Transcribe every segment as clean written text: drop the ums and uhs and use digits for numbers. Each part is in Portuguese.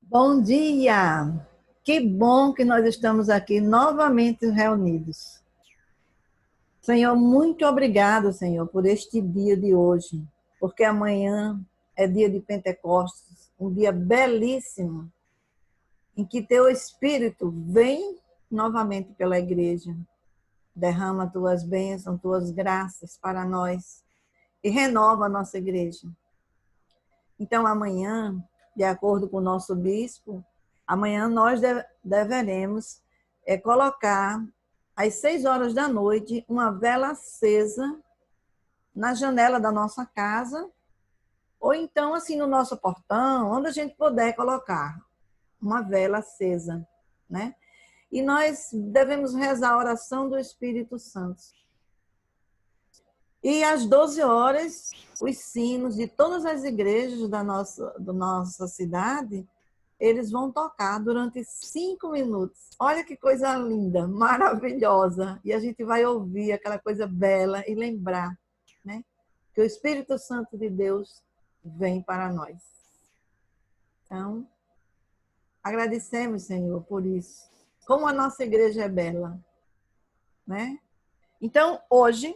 Bom dia! Que bom que nós estamos aqui novamente reunidos. Senhor, muito obrigado, Senhor, por este dia de hoje, porque amanhã é dia de Pentecostes, um dia belíssimo, em que teu Espírito vem novamente pela igreja, derrama tuas bênçãos, tuas graças para nós e renova a nossa igreja. Então, amanhã, de acordo com o nosso bispo, amanhã nós deveremos colocar às 6 horas da noite uma vela acesa na janela da nossa casa, ou então assim no nosso portão, onde a gente puder colocar uma vela acesa, né? E nós devemos rezar a oração do Espírito Santo. E às 12 horas, os sinos de todas as igrejas da nossa cidade, eles vão tocar durante 5 minutos. Olha que coisa linda, maravilhosa. E a gente vai ouvir aquela coisa bela e lembrar, né, que o Espírito Santo de Deus vem para nós. Então, agradecemos, Senhor, por isso. Como a nossa igreja é bela, né? Então, hoje,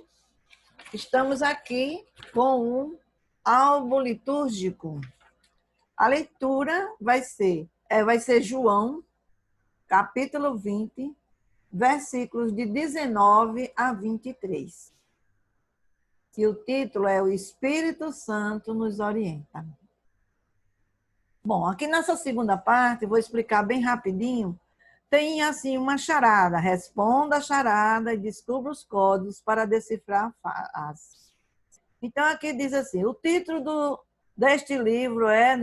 estamos aqui com um álbum litúrgico. A leitura vai ser João, capítulo 20, versículos de 19 a 23. E o título é O Espírito Santo nos orienta. Bom, aqui nessa segunda parte, vou explicar bem rapidinho, tem assim uma charada, responda a charada e descubra os códigos para decifrar a frase. Então aqui diz assim, o título deste livro é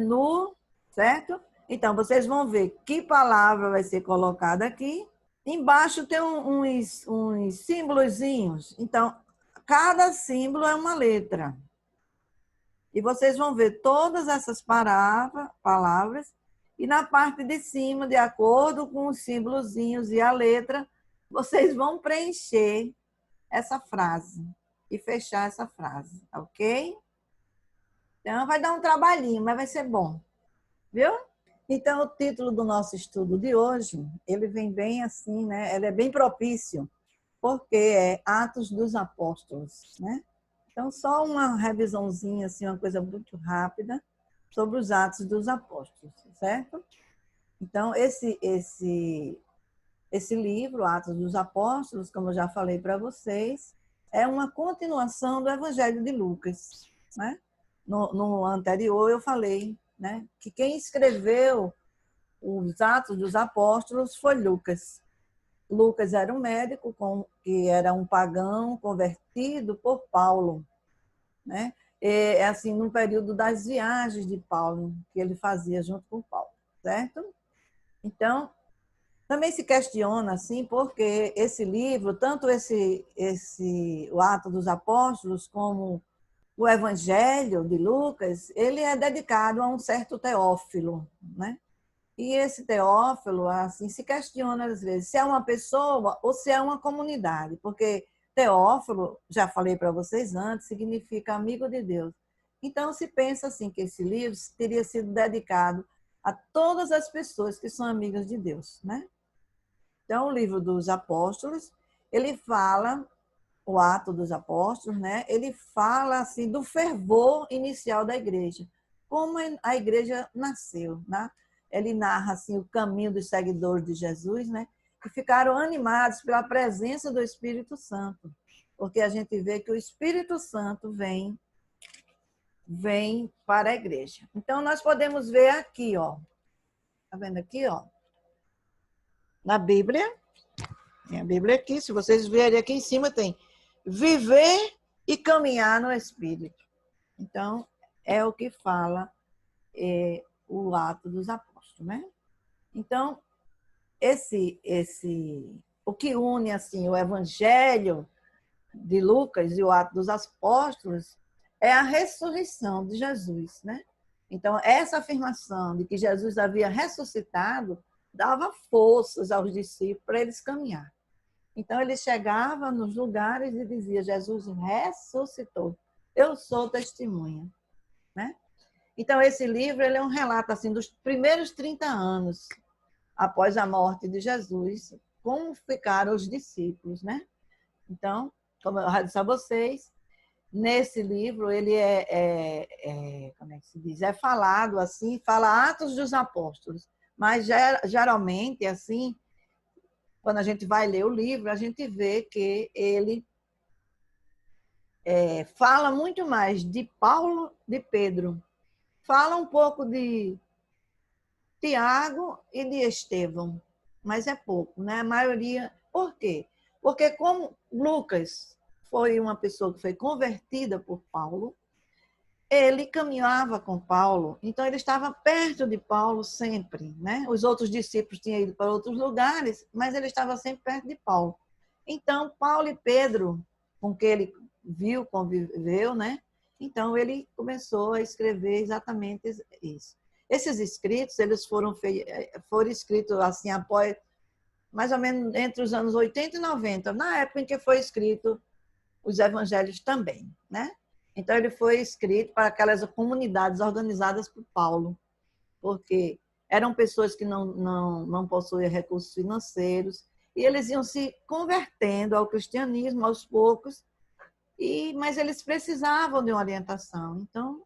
certo? Então vocês vão ver que palavra vai ser colocada aqui. Embaixo tem uns símbolozinhos. Então, cada símbolo é uma letra. E vocês vão ver todas essas palavras. E na parte de cima, de acordo com os símbolozinhos e a letra, vocês vão preencher essa frase e fechar essa frase, ok? Então, vai dar um trabalhinho, mas vai ser bom. Viu? Então, o título do nosso estudo de hoje, ele vem bem assim, né? Ele é bem propício, porque é Atos dos Apóstolos, né? Então, só uma revisãozinha, assim, uma coisa muito rápida sobre os Atos dos Apóstolos, certo? Então, esse livro, Atos dos Apóstolos, como eu já falei para vocês, é uma continuação do Evangelho de Lucas, né? No anterior eu falei, né, que quem escreveu os Atos dos Apóstolos foi Lucas. Lucas era um médico que era um pagão convertido por Paulo, né? É assim, no período das viagens de Paulo, que ele fazia junto com Paulo, certo? Então, também se questiona assim, porque esse livro, tanto o Ato dos Apóstolos como o Evangelho de Lucas, ele é dedicado a um certo Teófilo, né? E esse Teófilo, assim, se questiona às vezes se é uma pessoa ou se é uma comunidade, porque Teófilo, já falei para vocês antes, significa amigo de Deus. Então se pensa assim que esse livro teria sido dedicado a todas as pessoas que são amigas de Deus, né? Então o livro dos Apóstolos, ele fala o Ato dos Apóstolos, né? Ele fala assim do fervor inicial da igreja, como a igreja nasceu, né? Ele narra assim o caminho dos seguidores de Jesus, né? Que ficaram animados pela presença do Espírito Santo, porque a gente vê que o Espírito Santo vem para a igreja. Então nós podemos ver aqui, ó. Tá vendo aqui, ó? Na Bíblia, tem a Bíblia aqui, se vocês verem aqui em cima tem viver e caminhar no Espírito. Então, é o que fala o Ato dos Apóstolos, né? Então, o que une assim o Evangelho de Lucas e o Ato dos Apóstolos é a ressurreição de Jesus, né? Então, essa afirmação de que Jesus havia ressuscitado dava forças aos discípulos para eles caminhar. Então, ele chegava nos lugares e dizia, Jesus ressuscitou. Eu sou testemunha, né? Então, esse livro ele é um relato assim, dos primeiros 30 anos após a morte de Jesus, como ficaram os discípulos, né? Então, como eu já disse a vocês, nesse livro ele como é que se diz? É falado assim, fala Atos dos Apóstolos, mas geralmente assim, quando a gente vai ler o livro, a gente vê que ele fala muito mais de Paulo, de Pedro, fala um pouco de Tiago e de Estevão, mas é pouco, né? A maioria. Por quê? Porque como Lucas foi uma pessoa que foi convertida por Paulo, ele caminhava com Paulo, então ele estava perto de Paulo sempre, né? Os outros discípulos tinham ido para outros lugares, mas ele estava sempre perto de Paulo. Então, Paulo e Pedro, com quem ele viu, conviveu, né? Então, ele começou a escrever exatamente isso. Esses escritos, eles foram escritos assim, após, mais ou menos entre os anos 80 e 90, na época em que foi escrito os evangelhos também, né? Então, ele foi escrito para aquelas comunidades organizadas por Paulo, porque eram pessoas que não possuíam recursos financeiros, e eles iam se convertendo ao cristianismo aos poucos, mas eles precisavam de uma orientação. Então,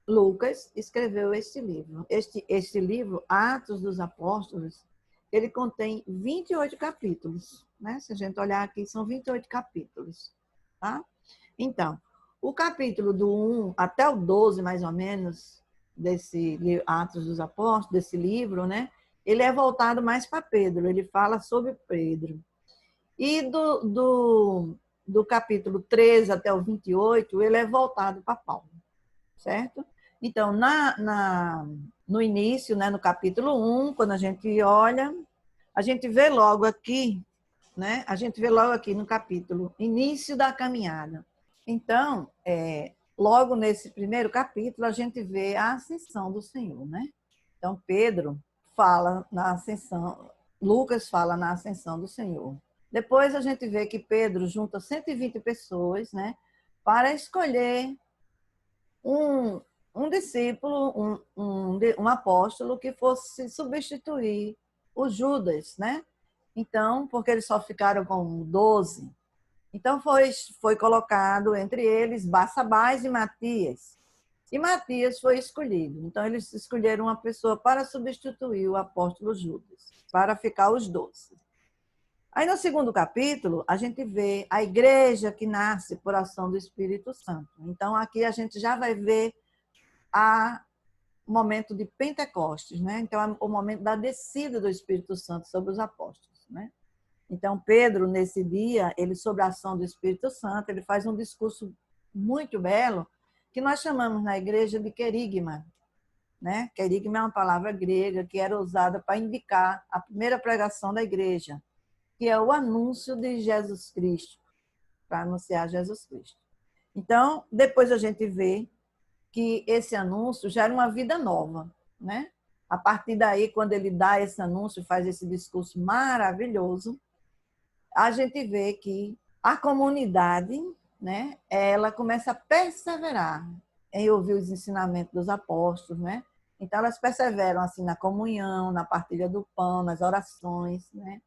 Lucas escreveu este livro. Este livro, Atos dos Apóstolos, ele contém 28 capítulos, né? Se a gente olhar aqui, são 28 capítulos, tá? Então, o capítulo do 1 até o 12, mais ou menos, desse Atos dos Apóstolos, desse livro, né? Ele é voltado mais para Pedro, ele fala sobre Pedro. E do capítulo 13 até o 28, ele é voltado para Paulo, certo? Então, no início, né, no capítulo 1, quando a gente olha, a gente vê logo aqui, né? A gente vê logo aqui no capítulo, início da caminhada. Então, logo nesse primeiro capítulo, a gente vê a ascensão do Senhor, né? Então, Pedro fala na ascensão, Lucas fala na ascensão do Senhor. Depois a gente vê que Pedro junta 120 pessoas, né, para escolher um, um discípulo, um apóstolo que fosse substituir o Judas, né? Então, porque eles só ficaram com 12. Então, foi colocado entre eles Barsabás e Matias. E Matias foi escolhido. Então, eles escolheram uma pessoa para substituir o apóstolo Judas, para ficar os 12. Aí, no segundo capítulo, a gente vê a igreja que nasce por ação do Espírito Santo. Então, aqui a gente já vai ver o momento de Pentecostes, né? Então, é o momento da descida do Espírito Santo sobre os apóstolos, né? Então, Pedro, nesse dia, ele, sobre a ação do Espírito Santo, ele faz um discurso muito belo, que nós chamamos na igreja de querigma, né? Querigma é uma palavra grega que era usada para indicar a primeira pregação da igreja, que é o anúncio de Jesus Cristo, para anunciar Jesus Cristo. Então, depois a gente vê que esse anúncio gera uma vida nova, né? A partir daí, quando ele dá esse anúncio, faz esse discurso maravilhoso, a gente vê que a comunidade, né, ela começa a perseverar em ouvir os ensinamentos dos apóstolos, né? Então, elas perseveram assim na comunhão, na partilha do pão, nas orações, né?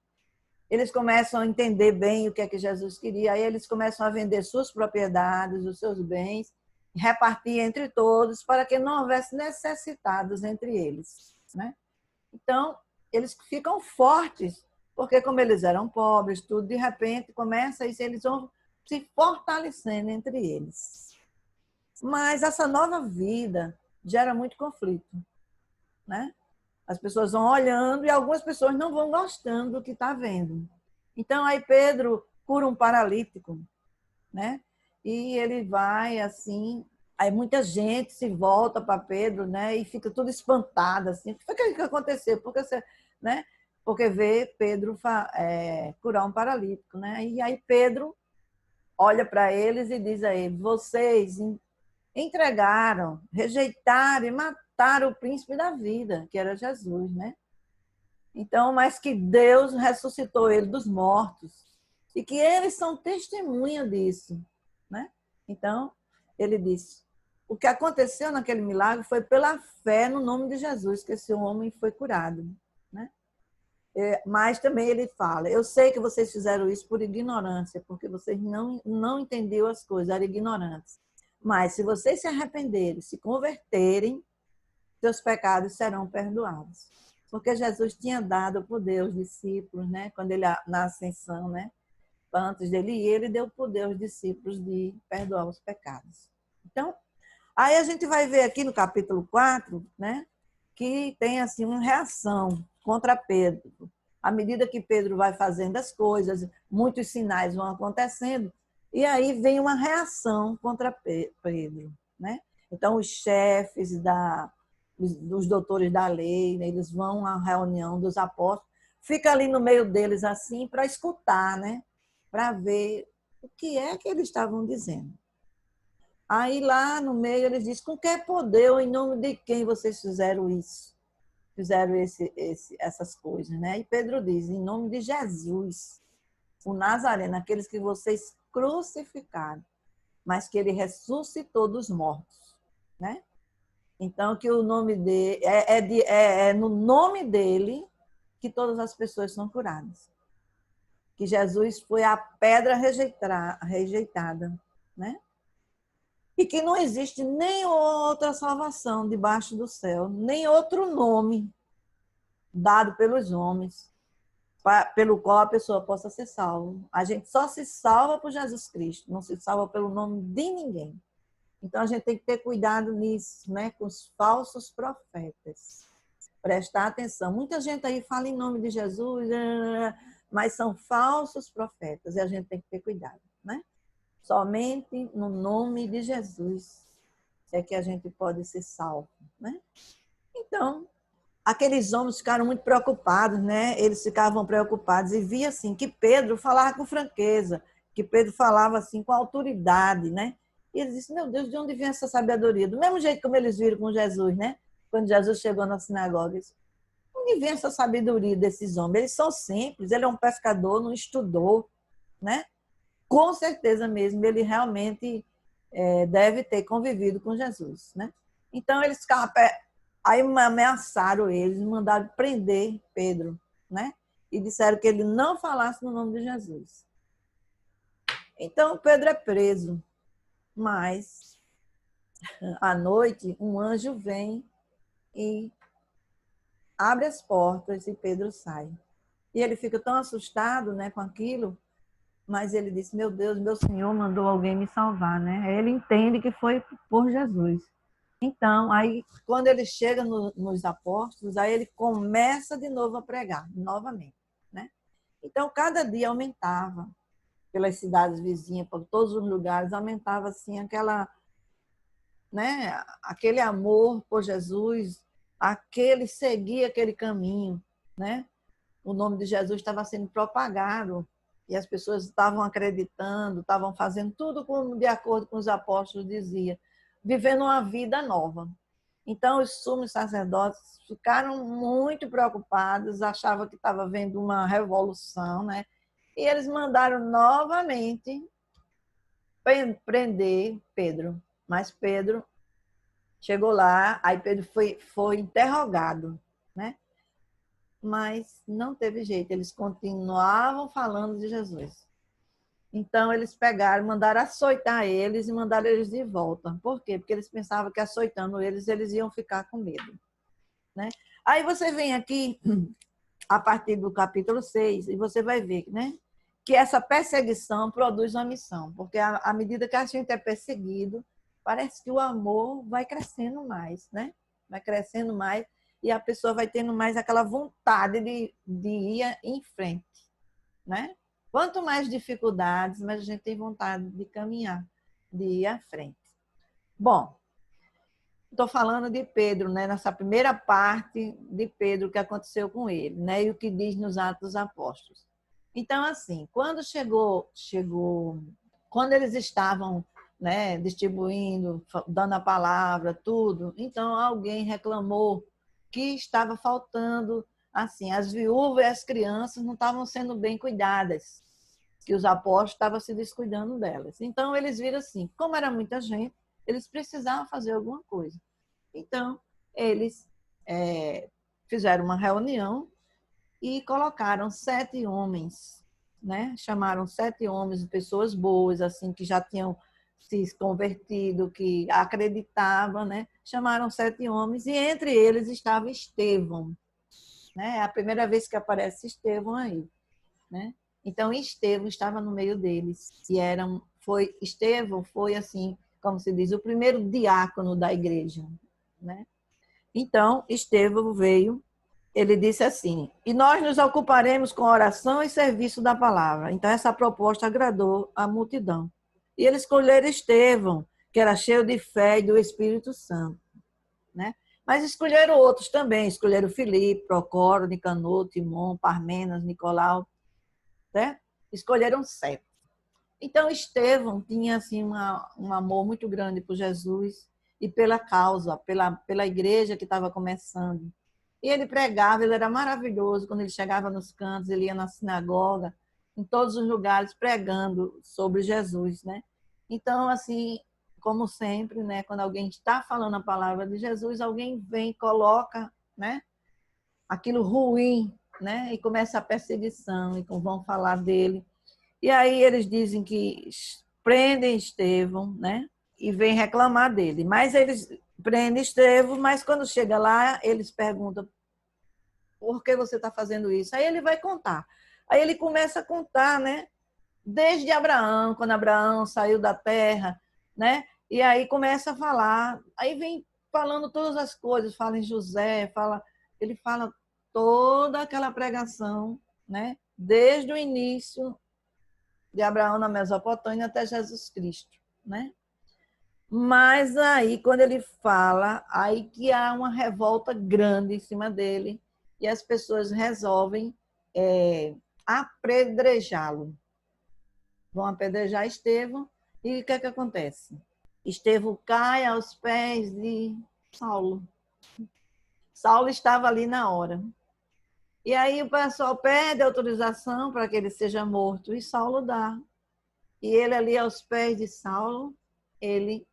Eles começam a entender bem o que é que Jesus queria, aí eles começam a vender suas propriedades, os seus bens, repartir entre todos, para que não houvesse necessitados entre eles, né? Então, eles ficam fortes, porque como eles eram pobres, tudo, de repente, começa isso, eles vão se fortalecendo entre eles. Mas essa nova vida gera muito conflito, né? As pessoas vão olhando e algumas pessoas não vão gostando do que está vendo. Então, aí Pedro cura um paralítico, né? E ele vai assim, aí muita gente se volta para Pedro, né? E fica tudo espantada, assim. O que foi que aconteceu? Porque você, né? Porque vê Pedro curar um paralítico, né? E aí Pedro olha para eles e diz a eles: vocês entregaram, rejeitaram e mataram o príncipe da vida, que era Jesus, né? Então, mas que Deus ressuscitou ele dos mortos e que eles são testemunha disso, né? Então, Ele disse, o que aconteceu naquele milagre foi pela fé no nome de Jesus, que esse homem foi curado, né? Mas também ele fala, eu sei que vocês fizeram isso por ignorância, porque vocês não entendiam as coisas, eram ignorantes. Mas se vocês se arrependerem, se converterem, seus pecados serão perdoados. Porque Jesus tinha dado o poder aos discípulos, né? Quando ele, na ascensão, né? Antes dele ir, ele deu o poder aos discípulos de perdoar os pecados. Então, aí a gente vai ver aqui no capítulo 4, né? Que tem assim uma reação contra Pedro. À medida que Pedro vai fazendo as coisas, muitos sinais vão acontecendo, e aí vem uma reação contra Pedro, né? Então, os chefes dos doutores da lei, né? Eles vão à reunião dos apóstolos, fica ali no meio deles assim para escutar, né? Para ver o que é que eles estavam dizendo. Aí lá no meio eles dizem, com que poder ou em nome de quem vocês fizeram isso? Fizeram essas coisas, né? E Pedro diz, em nome de Jesus, o Nazareno, aqueles que vocês crucificaram, mas que ele ressuscitou dos mortos, né? Então, que o nome dele, é no nome dele que todas as pessoas são curadas. Que Jesus foi a pedra rejeitada, né? E que não existe nem outra salvação debaixo do céu, nem outro nome dado pelos homens, pelo qual a pessoa possa ser salva. A gente só se salva por Jesus Cristo, não se salva pelo nome de ninguém. Então, a gente tem que ter cuidado nisso, né? Com os falsos profetas. Prestar atenção. Muita gente aí fala em nome de Jesus, mas são falsos profetas, e a gente tem que ter cuidado, né? Somente no nome de Jesus é que a gente pode ser salvo, né? Então, aqueles homens ficaram muito preocupados, né? Eles ficavam preocupados e via assim que Pedro falava com franqueza, que Pedro falava assim com autoridade, né? E eles disseram, meu Deus, de onde vem essa sabedoria? Do mesmo jeito como eles viram com Jesus, né? Quando Jesus chegou na sinagoga, eles, onde vem essa sabedoria desses homens? Eles são simples, ele é um pescador, não estudou, né? Com certeza mesmo, ele realmente deve ter convivido com Jesus, né? Então, eles ficavam... Aí ameaçaram eles, mandaram prender Pedro, né? E disseram que ele não falasse no nome de Jesus. Então, Pedro é preso, mas à noite um anjo vem e abre as portas e Pedro sai. E ele fica tão assustado, né, com aquilo, mas ele disse, meu Deus, meu Senhor mandou alguém me salvar, né? Ele entende que foi por Jesus. Então, aí, quando ele chega nos apóstolos, aí ele começa de novo a pregar, novamente, né? Então, cada dia aumentava, pelas cidades vizinhas, por todos os lugares, aumentava, assim, né, aquele amor por Jesus, seguir aquele caminho, né? O nome de Jesus estava sendo propagado e as pessoas estavam acreditando, estavam fazendo tudo de acordo com os apóstolos diziam, vivendo uma vida nova. Então, os sumos sacerdotes ficaram muito preocupados, achavam que estava havendo uma revolução, né? E eles mandaram novamente prender Pedro. Mas Pedro chegou lá, aí Pedro foi interrogado, né? Mas não teve jeito, eles continuavam falando de Jesus. Então, eles pegaram, mandaram açoitar eles e mandaram eles de volta. Por quê? Porque eles pensavam que açoitando eles iam ficar com medo, né? Aí você vem aqui, a partir do capítulo 6, e você vai ver, né? Que essa perseguição produz uma missão. Porque à medida que a gente é perseguido, parece que o amor vai crescendo mais, né? Vai crescendo mais e a pessoa vai tendo mais aquela vontade de ir em frente, né? Quanto mais dificuldades, mais a gente tem vontade de caminhar, de ir à frente. Bom, estou falando de Pedro, né? Nessa primeira parte de Pedro, que aconteceu com ele, né? E o que diz nos Atos dos Apóstolos. Então, assim, quando quando eles estavam, né, distribuindo, dando a palavra, tudo, então alguém reclamou que estava faltando, assim, as viúvas e as crianças não estavam sendo bem cuidadas, que os apóstolos estavam se descuidando delas. Então, eles viram assim, como era muita gente, Eles precisavam fazer alguma coisa. Então, eles fizeram uma reunião e colocaram 7 homens, né? Chamaram 7 homens, pessoas boas, assim, que já tinham se convertido, que acreditavam, né? Chamaram 7 homens e entre eles estava Estevão, né? É a primeira vez que aparece Estevão aí, né? Então Estevão estava no meio deles e Estevão foi assim, como se diz, o primeiro diácono da igreja, né? Então Estevão veio, ele disse assim: e nós nos ocuparemos com oração e serviço da palavra. Então essa proposta agradou a multidão. E eles escolheram Estevão, que era cheio de fé e do Espírito Santo, né? Mas escolheram outros também, escolheram Filipe, Procoro, Nicanor, Timon, Parmenas, Nicolau, né? Escolheram 7. Então Estevão tinha assim um amor muito grande por Jesus e pela causa, pela igreja que estava começando. E ele pregava, ele era maravilhoso. Quando ele chegava nos cantos, ele ia na sinagoga, em todos os lugares, pregando sobre Jesus, né? Então, assim, como sempre, né? Quando alguém está falando a palavra de Jesus, alguém vem e coloca, né? Aquilo ruim, né? E começa a perseguição, e vão falar dele. E aí eles dizem que prendem Estevão, né? E vêm reclamar dele. Mas eles prendem Estevão, mas quando chega lá, eles perguntam: por que você está fazendo isso? Aí ele vai contar. Aí ele começa a contar, né? Desde Abraão, quando Abraão saiu da terra, né? E aí começa a falar. Aí vem falando todas as coisas, fala em José, ele fala toda aquela pregação, né? Desde o início de Abraão na Mesopotâmia até Jesus Cristo, né? Mas aí, quando ele fala, aí que há uma revolta grande em cima dele e as pessoas resolvem apedrejá-lo. Vão apedrejar Estevão e o que é que acontece? Estevão cai aos pés de Saulo. Saulo estava ali na hora. E aí o pessoal pede autorização para que ele seja morto e Saulo dá. E ele ali aos pés de Saulo, ele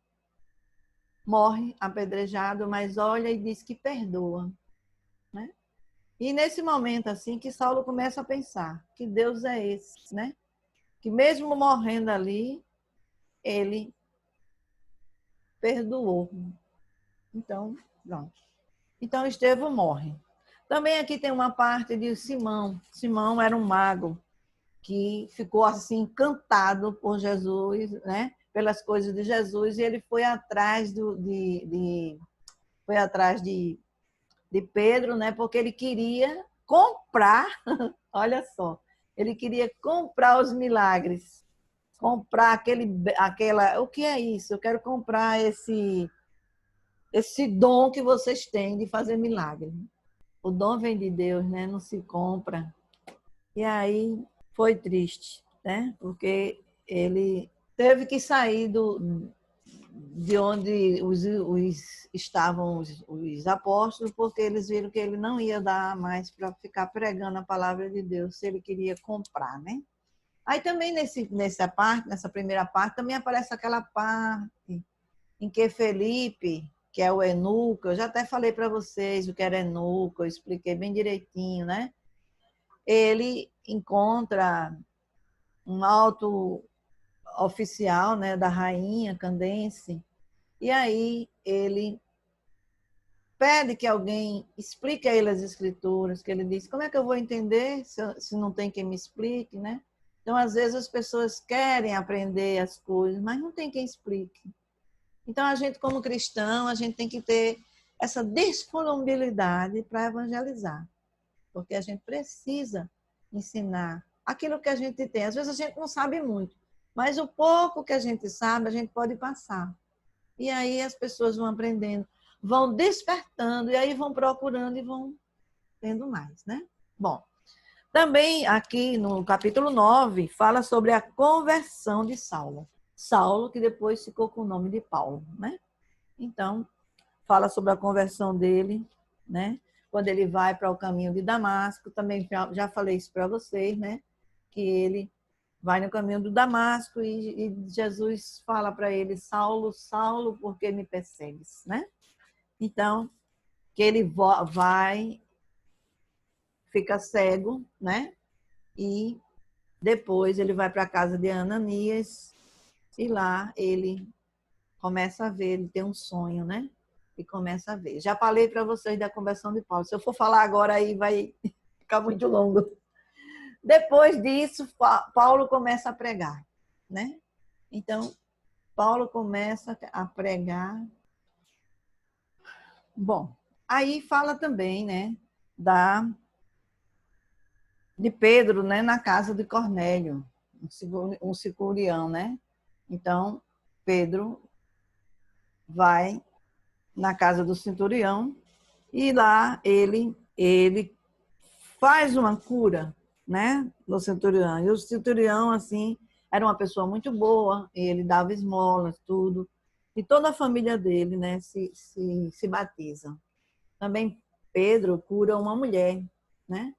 morre apedrejado, mas olha e diz que perdoa, né? E nesse momento assim que Saulo começa a pensar, que Deus é esse, né? Que mesmo morrendo ali, ele perdoou. Então, pronto. Então Estevão morre. Também aqui tem uma parte de Simão. Simão era um mago que ficou assim encantado por Jesus, né? Pelas coisas de Jesus, e ele foi atrás de Pedro, né? Porque ele queria comprar, olha só, ele queria comprar os milagres, comprar o que é isso? Eu quero comprar esse dom que vocês têm de fazer milagre. O dom vem de Deus, né? Não se compra. E aí foi triste, né? Porque ele teve que sair de onde estavam os apóstolos, porque eles viram que ele não ia dar mais para ficar pregando a palavra de Deus, se ele queria comprar, né? Aí também nessa primeira parte, também aparece aquela parte em que Felipe, que é o eunuco, eu já até falei para vocês o que era eunuco, eu expliquei bem direitinho, né? Ele encontra um alto oficial, né, da rainha Candace, e aí ele pede que alguém explique a ele as escrituras, que ele diz, como é que eu vou entender se não tem quem me explique, né? Então, às vezes, as pessoas querem aprender as coisas, mas não tem quem explique. Então, a gente, como cristão, a gente tem que ter essa disponibilidade para evangelizar, porque a gente precisa ensinar aquilo que a gente tem. Às vezes, a gente não sabe muito, mas o pouco que a gente sabe, a gente pode passar. E aí as pessoas vão aprendendo, vão despertando, e aí vão procurando e vão tendo mais, né? Bom, também aqui no capítulo 9, fala sobre a conversão de Saulo. Saulo, que depois ficou com o nome de Paulo, né? Então, fala sobre a conversão dele, né? Quando ele vai para o caminho de Damasco, também já falei isso para vocês, né? Que ele vai no caminho do Damasco e Jesus fala para ele, Saulo, Saulo, por que me persegues, né? Então, que ele vai, fica cego, né? E depois ele vai para a casa de Ananias e lá ele começa a ver, ele tem um sonho, né? E começa a ver. Já falei para vocês da conversão de Paulo. Se eu for falar agora aí vai ficar muito longo. Depois disso, Paulo começa a pregar, né? Então, Paulo começa a pregar. Bom, aí fala também, né, de Pedro, né, na casa de Cornélio, um centurião, né? Então, Pedro vai na casa do centurião e lá ele faz uma cura, né, do centurião. E o centurião, assim, era uma pessoa muito boa, ele dava esmolas, tudo. E toda a família dele, né, se batiza. Também Pedro cura uma mulher, né?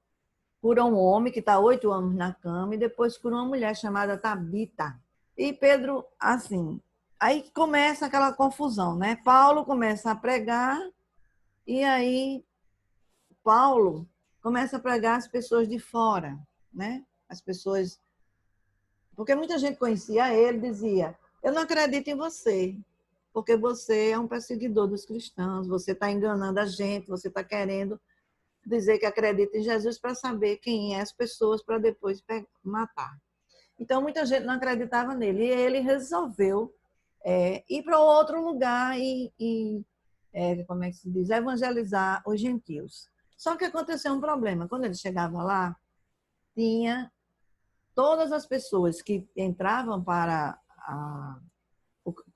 Cura um homem que está 8 anos na cama e depois cura uma mulher chamada Tabita. E Pedro, assim, aí começa aquela confusão, né? Paulo começa a pregar e aí Paulo começa a pregar as pessoas de fora, né? As pessoas... Porque muita gente conhecia ele, dizia, eu não acredito em você, porque você é um perseguidor dos cristãos, você está enganando a gente, você está querendo dizer que acredita em Jesus para saber quem é as pessoas para depois matar. Então, muita gente não acreditava nele. E ele resolveu ir para outro lugar como é que se diz? Evangelizar os gentios. Só que aconteceu um problema. Quando ele chegava lá, tinha todas as pessoas que entravam para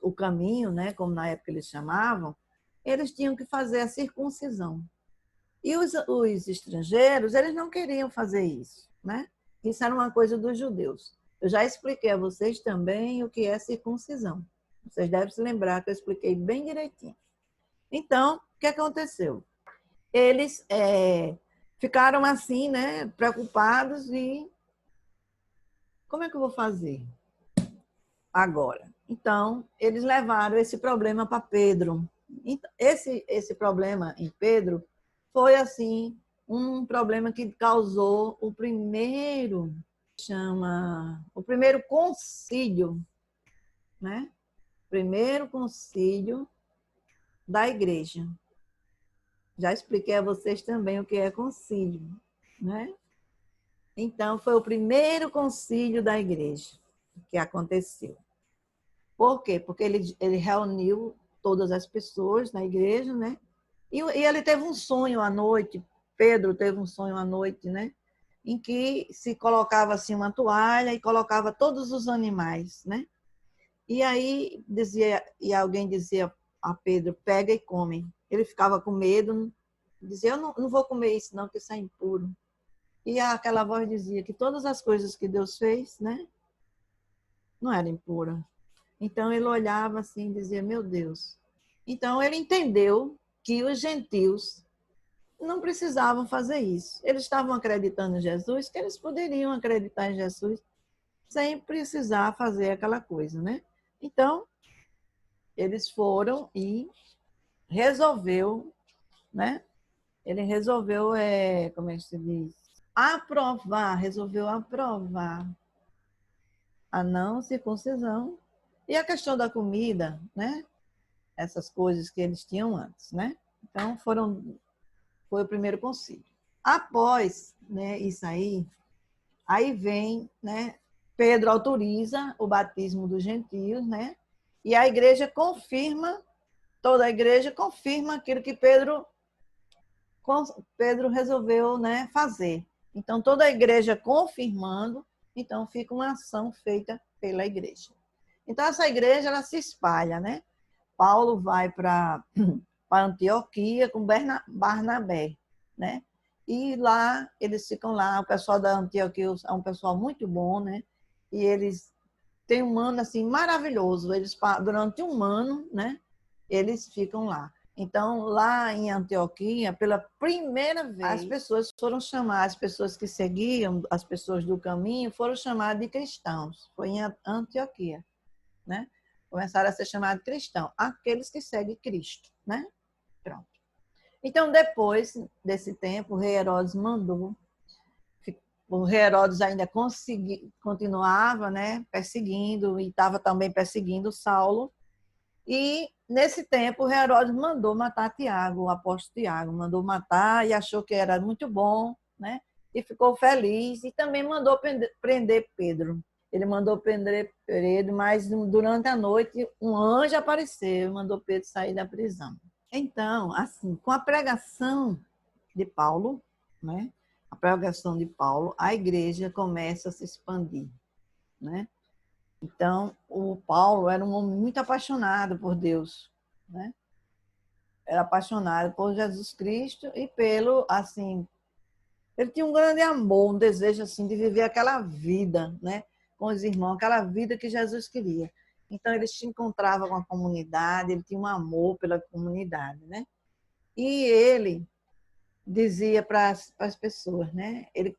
o caminho, né, como na época eles chamavam, eles tinham que fazer a circuncisão. E os estrangeiros, eles não queriam fazer isso, né? Isso era uma coisa dos judeus. Eu já expliquei a vocês também o que é circuncisão. Vocês devem se lembrar que eu expliquei bem direitinho. Então, o que aconteceu? Eles ficaram assim, né, preocupados e como é que eu vou fazer agora? Então, eles levaram esse problema para Pedro. Então, esse problema em Pedro foi assim um problema que causou o primeiro concílio, né? Primeiro concílio da igreja. Já expliquei a vocês também o que é concílio, né? Então foi o primeiro concílio da igreja que aconteceu. Por quê? Porque ele reuniu todas as pessoas na igreja, né? E ele teve um sonho à noite, Pedro teve um sonho à noite, né? Em que se colocava assim uma toalha e colocava todos os animais, né? E aí alguém dizia a Pedro, pega e come. Ele ficava com medo, dizia, eu não vou comer isso não, porque isso é impuro. E aquela voz dizia que todas as coisas que Deus fez, né? Não era impura. Então ele olhava assim e dizia, meu Deus. Então ele entendeu que os gentios não precisavam fazer isso. Eles estavam acreditando em Jesus, que eles poderiam acreditar em Jesus sem precisar fazer aquela coisa, né? Então, eles foram e resolveu, né? Ele resolveu, como é que se diz? Resolveu aprovar a não circuncisão e a questão da comida, né? Essas coisas que eles tinham antes, né? Então, foi o primeiro concílio. Após, né, isso aí vem, né, Pedro autoriza o batismo dos gentios, né? E a igreja confirma, toda a igreja confirma aquilo que Pedro resolveu, né, fazer. Então, toda a igreja confirmando, então fica uma ação feita pela igreja. Então, essa igreja, ela se espalha, né? Paulo vai para Antioquia com Barnabé, né? E lá, eles ficam lá, o pessoal da Antioquia é um pessoal muito bom, né? E eles têm um ano, assim, maravilhoso. Eles, durante um ano, né? Eles ficam lá. Então, lá em Antioquia, pela primeira vez, as pessoas foram chamadas, as pessoas que seguiam, as pessoas do caminho, foram chamadas de cristãos. Foi em Antioquia, né? Começaram a ser chamados de cristãos, aqueles que seguem Cristo, né? Pronto. Então, depois desse tempo, o rei Herodes mandou. O rei Herodes ainda continuava, né, perseguindo, e estava também perseguindo Saulo. E, nesse tempo, o rei Herodes mandou matar Tiago, o apóstolo Tiago. Mandou matar e achou que era muito bom, né? E ficou feliz. E também mandou prender Pedro. Ele mandou prender Pedro, mas durante a noite um anjo apareceu e mandou Pedro sair da prisão. Então, assim, com a pregação de Paulo, né? A pregação de Paulo, a igreja começa a se expandir, né? Então, o Paulo era um homem muito apaixonado por Deus, né? Era apaixonado por Jesus Cristo e pelo, assim, ele tinha um grande amor, um desejo, assim, de viver aquela vida, né? Com os irmãos, aquela vida que Jesus queria. Então, ele se encontrava com a comunidade, ele tinha um amor pela comunidade, né? E ele dizia para as pessoas, né? Ele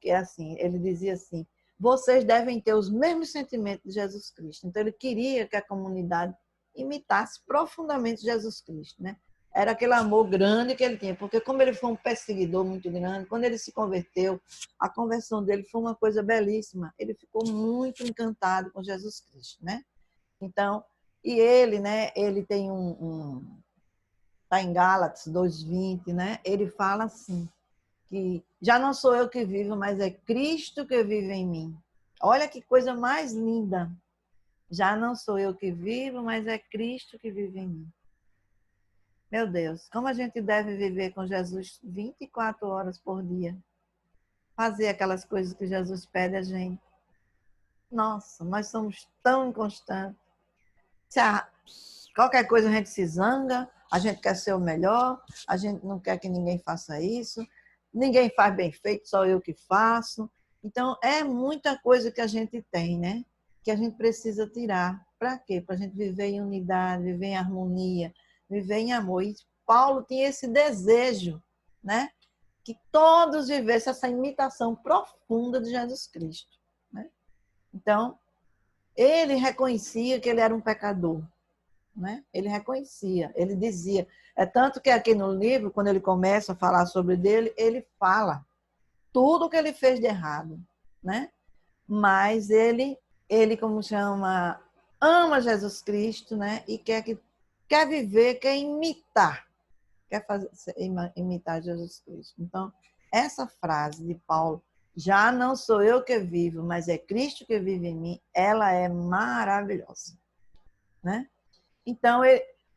dizia assim: vocês devem ter os mesmos sentimentos de Jesus Cristo. Então ele queria que a comunidade imitasse profundamente Jesus Cristo, né? Era aquele amor grande que ele tinha, porque como ele foi um perseguidor muito grande, quando ele se converteu, a conversão dele foi uma coisa belíssima. Ele ficou muito encantado com Jesus Cristo, né? Então, e ele, né? Ele tem tá em Gálatas 2:20, né? Ele fala assim, que já não sou eu que vivo, mas é Cristo que vive em mim. Olha que coisa mais linda. Já não sou eu que vivo, mas é Cristo que vive em mim. Meu Deus, como a gente deve viver com Jesus 24 horas por dia. Fazer aquelas coisas que Jesus pede a gente. Nossa, nós somos tão inconstantes. Qualquer coisa a gente se zanga, a gente quer ser o melhor, a gente não quer que ninguém faça isso, ninguém faz bem feito, só eu que faço. Então, é muita coisa que a gente tem, né? Que a gente precisa tirar. Para quê? Para a gente viver em unidade, viver em harmonia, viver em amor. E Paulo tinha esse desejo, né? Que todos vivessem essa imitação profunda de Jesus Cristo, né? Então, ele reconhecia que ele era um pecador, né? Ele reconhecia, ele dizia. É tanto que aqui no livro, quando ele começa a falar sobre dele, ele fala tudo o que ele fez de errado, né? Mas ele como chama, ama Jesus Cristo, né? E quer viver, quer imitar, quer imitar Jesus Cristo. Então, essa frase de Paulo, já não sou eu que vivo, mas é Cristo que vive em mim, ela é maravilhosa, né? Então,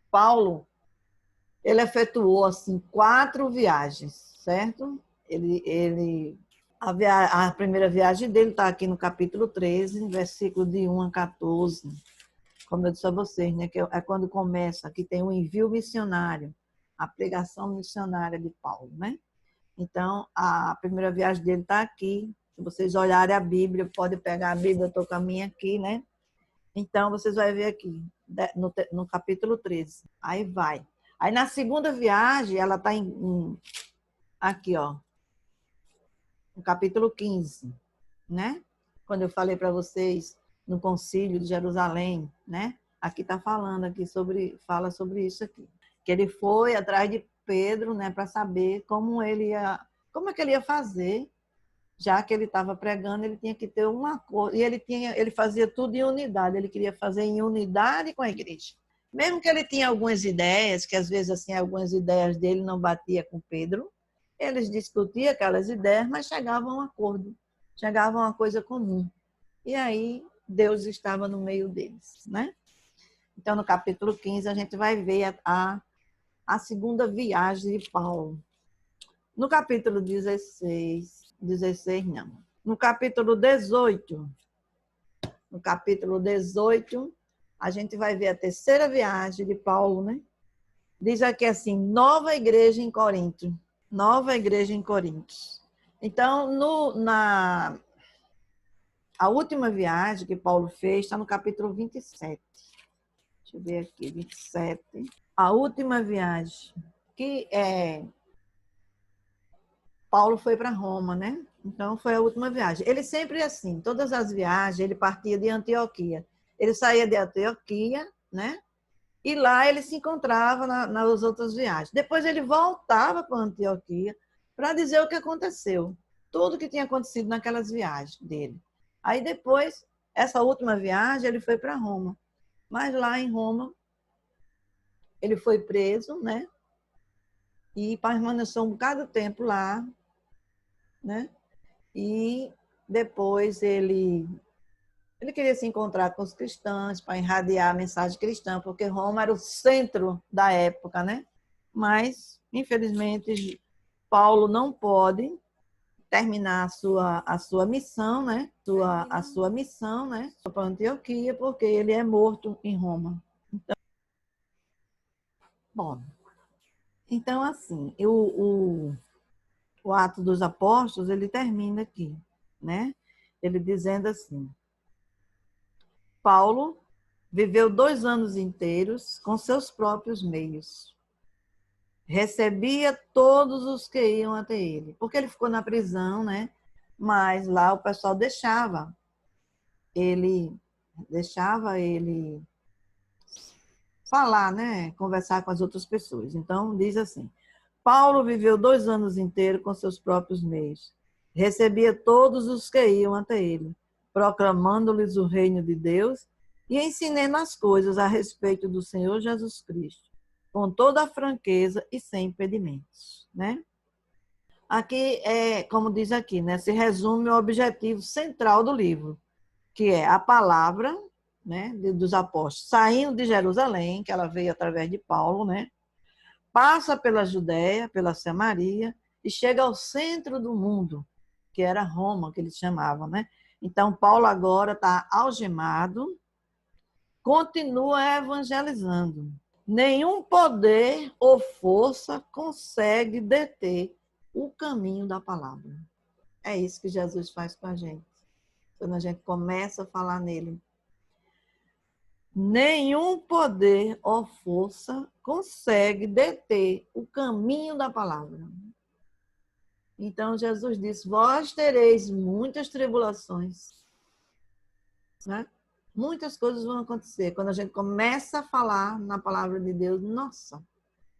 Paulo, ele efetuou assim 4 viagens, certo? A primeira viagem dele está aqui no capítulo 13, versículo de 1 a 14. Como eu disse a vocês, né? Que é quando começa, que tem o envio missionário, a pregação missionária de Paulo, né? Então, a primeira viagem dele está aqui. Se vocês olharem a Bíblia, pode pegar a Bíblia, eu estou com a minha aqui, né? Então, vocês vão ver aqui, no capítulo 13. Aí vai. Aí, na segunda viagem, ela está aqui, ó, no capítulo 15, né? Quando eu falei para vocês no concílio de Jerusalém, né? Aqui está falando aqui fala sobre isso aqui. Que ele foi atrás de Pedro, né, para saber como é que ele ia fazer, já que ele estava pregando, ele tinha que ter uma coisa, e ele fazia tudo em unidade, ele queria fazer em unidade com a igreja. Mesmo que ele tinha algumas ideias, que às vezes assim algumas ideias dele não batia com Pedro, eles discutiam aquelas ideias, mas chegavam a um acordo, chegavam a uma coisa comum. E aí Deus estava no meio deles, né? Então no capítulo 15 a gente vai ver a segunda viagem de Paulo. No capítulo 16 não. No capítulo 18, a gente vai ver a terceira viagem de Paulo, né? Diz aqui assim, nova igreja em Corinto. Nova igreja em Corinto. Então, a última viagem que Paulo fez está no capítulo 27. Deixa eu ver aqui, 27. A última viagem que Paulo foi para Roma, né? Então foi a última viagem. Ele sempre assim, todas as viagens, ele partia de Antioquia. Ele saía de Antioquia, né? E lá ele se encontrava nas outras viagens. Depois ele voltava para Antioquia para dizer o que aconteceu, tudo que tinha acontecido naquelas viagens dele. Aí depois, essa última viagem, ele foi para Roma. Mas lá em Roma, ele foi preso, né? E permaneceu um bocado de tempo lá, né? E depois ele queria se encontrar com os cristãos para irradiar a mensagem cristã, porque Roma era o centro da época, né? Mas, infelizmente, Paulo não pode terminar a sua missão, né? A sua missão, né? Para Antioquia, porque ele é morto em Roma. Então, bom, então assim, o Ato dos Apóstolos, ele termina aqui, né? Ele dizendo assim: Paulo viveu 2 anos inteiros com seus próprios meios. Recebia todos os que iam até ele. Porque ele ficou na prisão, né? Mas lá o pessoal ele deixava ele falar, né? Conversar com as outras pessoas. Então, diz assim: Paulo viveu 2 anos inteiros com seus próprios meios. Recebia todos os que iam até ele, proclamando-lhes o reino de Deus e ensinando as coisas a respeito do Senhor Jesus Cristo, com toda a franqueza e sem impedimentos, né? Aqui como diz aqui, né, se resume o objetivo central do livro, que é a palavra, né, dos apóstolos saindo de Jerusalém, que ela veio através de Paulo, né? Passa pela Judéia, pela Samaria e chega ao centro do mundo, que era Roma, que eles chamavam, né? Então, Paulo agora está algemado, continua evangelizando. Nenhum poder ou força consegue deter o caminho da palavra. É isso que Jesus faz com a gente. Quando a gente começa a falar nele. Nenhum poder ou força consegue deter o caminho da palavra. Então, Jesus disse: vós tereis muitas tribulações, né? Muitas coisas vão acontecer. Quando a gente começa a falar na palavra de Deus, nossa,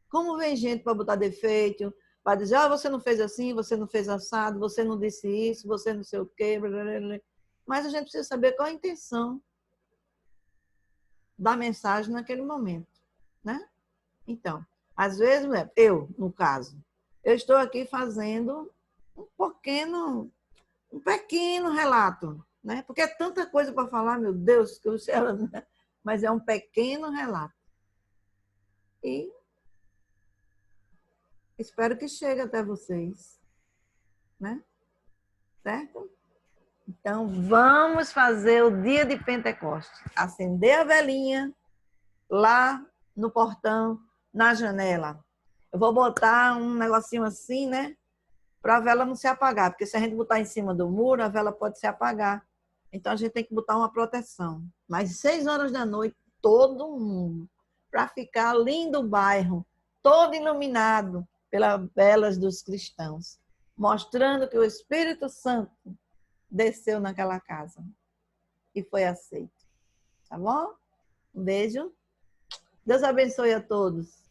como vem gente para botar defeito, para dizer: você não fez assim, você não fez assado, você não disse isso, você não sei o quê. Blá, blá, blá. Mas a gente precisa saber qual a intenção da mensagem naquele momento, né? Então, às vezes, no caso, eu estou aqui fazendo um pequeno relato, né? Porque é tanta coisa para falar, meu Deus, que o céu, né? Mas é um pequeno relato. E espero que chegue até vocês, né? Certo? Então, vamos fazer o dia de Pentecostes. Acender a velinha lá no portão, na janela. Eu vou botar um negocinho assim, né? Para a vela não se apagar, porque se a gente botar em cima do muro, a vela pode se apagar. Então a gente tem que botar uma proteção. Mas 6 horas da noite, todo mundo, para ficar lindo o bairro, todo iluminado pelas velas dos cristãos, mostrando que o Espírito Santo desceu naquela casa e foi aceito. Tá bom? Um beijo. Deus abençoe a todos.